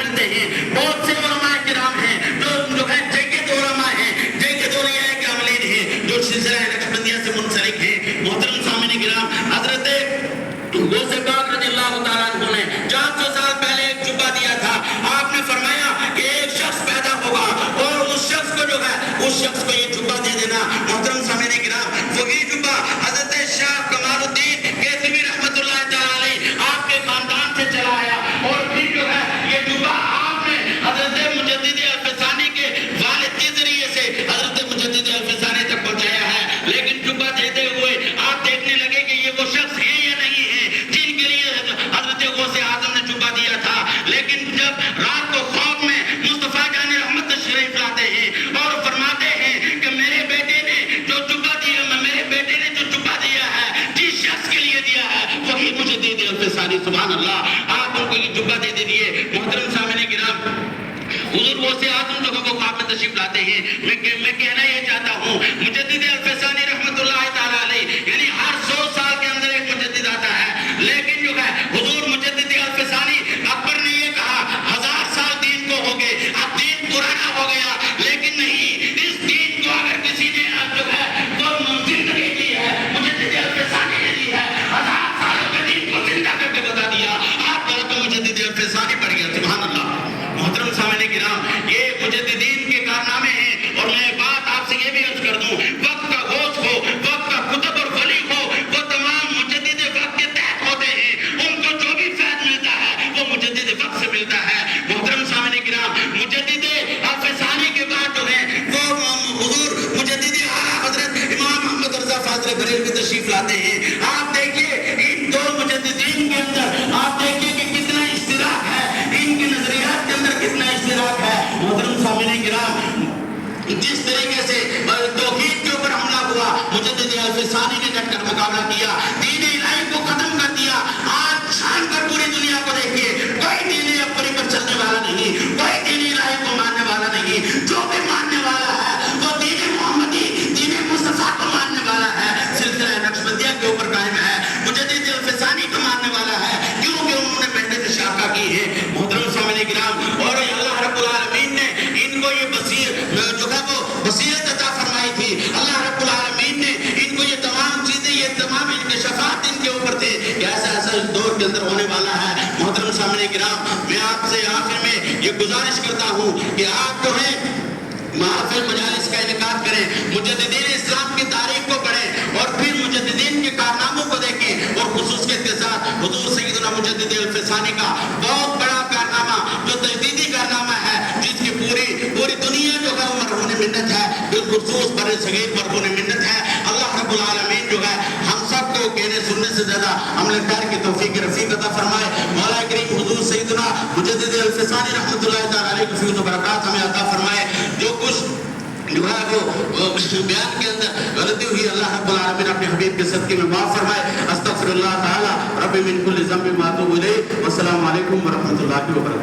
ملتے ہیں، بہت سے علماء کرام ہیں جو ہے جیکے دو علماء ہیں، جیکے دو ریا کے عاملین ہیں جو سلسلہ نقشبندیہ سے منسلک ہیں۔ محترم سامعین کرام، حضرت غوث پاک رضی اللہ تعالیٰ عنہ نے 400 سال پہلے ایک جبہ دیا تھا۔ آپ نے فرمایا کہ ایک شخص پیدا ہوگا اور اس شخص کو جو ہے اس شخص کو یہ جبہ دے دینا۔ محترم سامعین کرام، وہی جبہ حضرت شاہ کمال الدین کیسوی رحمۃ اللہ تعالیٰ علیہ آپ کے خاندان سے چلا آیا، اور پھر جو ہے یہ جبہ آپ نے حضرت مجدد الفسانی کے والد کے ذریعے سے حضرت مجدد الفسانی تک پہنچایا ہے۔ لیکن جبہ دیتے ہوئے آپ دیکھنے لگے کہ یہ وہ شخص ہے یا نہیں ہے جن کے لیے حضرت غوث اعظم نے جبہ دیا تھا۔ لیکن جب رات کو خواب میں مصطفیٰ جان رحمت تشریف لاتے ہیں اور فرماتے ہیں کہ میرے بیٹے نے جو جبہ دیا ہے جس شخص کے لیے دیا ہے وہی مجدد الفسانی، سبحان اللہ، آپ ان کو یہ جبہ دے دیے۔ محترم سامعین کرام، حضور غوث اعظم جو ہے وہ خواب میں تشریف لاتے ہیں۔ میں کہنا یہ چاہتا ہوں مجدد الفسانی رحمۃ اللہ تعالیٰ علیہ یعنی ہر 100 سال کے اندر ایک مجدد آتا ہے، لیکن جو ہے حضور مجدد الفسانی اکبر نے یہ کہا 1000 سال دین کو ہو گئے، اب دین پرانا ہو گیا، لیکن نہیں، اس دین کو اگر کسی نے جو ہے وہ زندگی دی ہے مجدد الفسانی نے دی ہے، 1000 سالوں کے دین کو زندہ کر کے بتا دیا، آپ کا تو مجدد الفسانی پڑھ گیا، سبحان اللہ۔ محترم سامعین کرام، یہ مجددین کے کارنامے ہیں، اور میں بات آپ سے یہ بھی عرض کر دوں، وقت کا غوث ہو، وقت کا قطب اور ولی ہو، وہ تمام مجدد وقت کے تحت ہوتے ہیں، ان کو جو بھی فیض ملتا ہے وہ مجدد وقت سے ملتا ہے۔ محترم سامعین کرام، مجدد الفسانی کے بعد جو ہے وہ حضور مجدد اعلیٰ حضرت امام محمد رضا فاضل بریلوی تشریف لاتے ہیں۔ آپ دیکھیے ان دو مجددین کے اندر، آپ دیکھیے کہ کتنا اشتراک ہے، ان کے نظریات کے اندر کتنا اشتراک ہے۔ محترم سامعین کرام، جس طریقے سے توحید کے اوپر حملہ ہوا، مجدد الفسانی نے ڈٹ کر مقابلہ کیا، دین الہی کو ختم کر دیا۔ آج چھان کر پوری دنیا کو دیکھیے، کوئی دین اپنی پر چلنے والا نہیں، کوئی دین الہی کو ماننے والا نہیں، جو بھی ماننے والا ہے وہ دین محمدی، دین مصطفیٰ کو ماننے والا ہے، سلسلہ نقشبندیہ کے اوپر قائم ہے، مجدد الفسانی کو ماننے والا ہے، کیونکہ انہوں نے محنت شاقہ کی ہے۔ محترم سامعین کرام، اور اللہ رب العالمین نے ان کو یہ بصیرت عطا فرمائی تھی، اللہ رب العالمین نے ان کو یہ تمام چیزیں، یہ تمام انکشافات ان کے اوپر تھے کہ ایسا ایسا اس دور کے اندر ہونے والا ہے۔ محترم سامعین کرام، میں آپ سے آخر میں یہ گزارش کرتا ہوں کہ آپ جو ہے محافل مجالس کا انعقاد کریں، مجددین اسلام کی تاریخ کو پڑھیں، اور پھر مجددین کے کارناموں کو دیکھیں، اور خصوصیت کے ساتھ حضور سیدنا مجدد الفسانی کا بہت بڑا کارنامہ جو تجدیدی کارنامہ ہے، جس کی پوری دنیا جو ہے وہ مرہون منت ہے، بالخصوص بر صغیر مرہون منت ہے۔ اللہ رب العالمین جو ہے ہم سب کو کہنے سننے سے زیادہ عمل کار کی توفیق رفیق عطا فرمائے۔ مولا کریم حضور سیدنا مجدد الفسانی رحمۃ اللہ تعالیٰ علیہ کی فیض و برکات ہمیں عطا فرمائے۔ جو کچھ جو ہے وہ بیان کے اندر غلطی ہوئی، اللہ رب العالمین اپنے حبیب کے صدقے میں معاف فرمائے۔ استغفر اللہ تعالی رب من کل ذنب و اتوب الیہ۔ والسلام علیکم ورحمۃ اللہ وبرکاتہ۔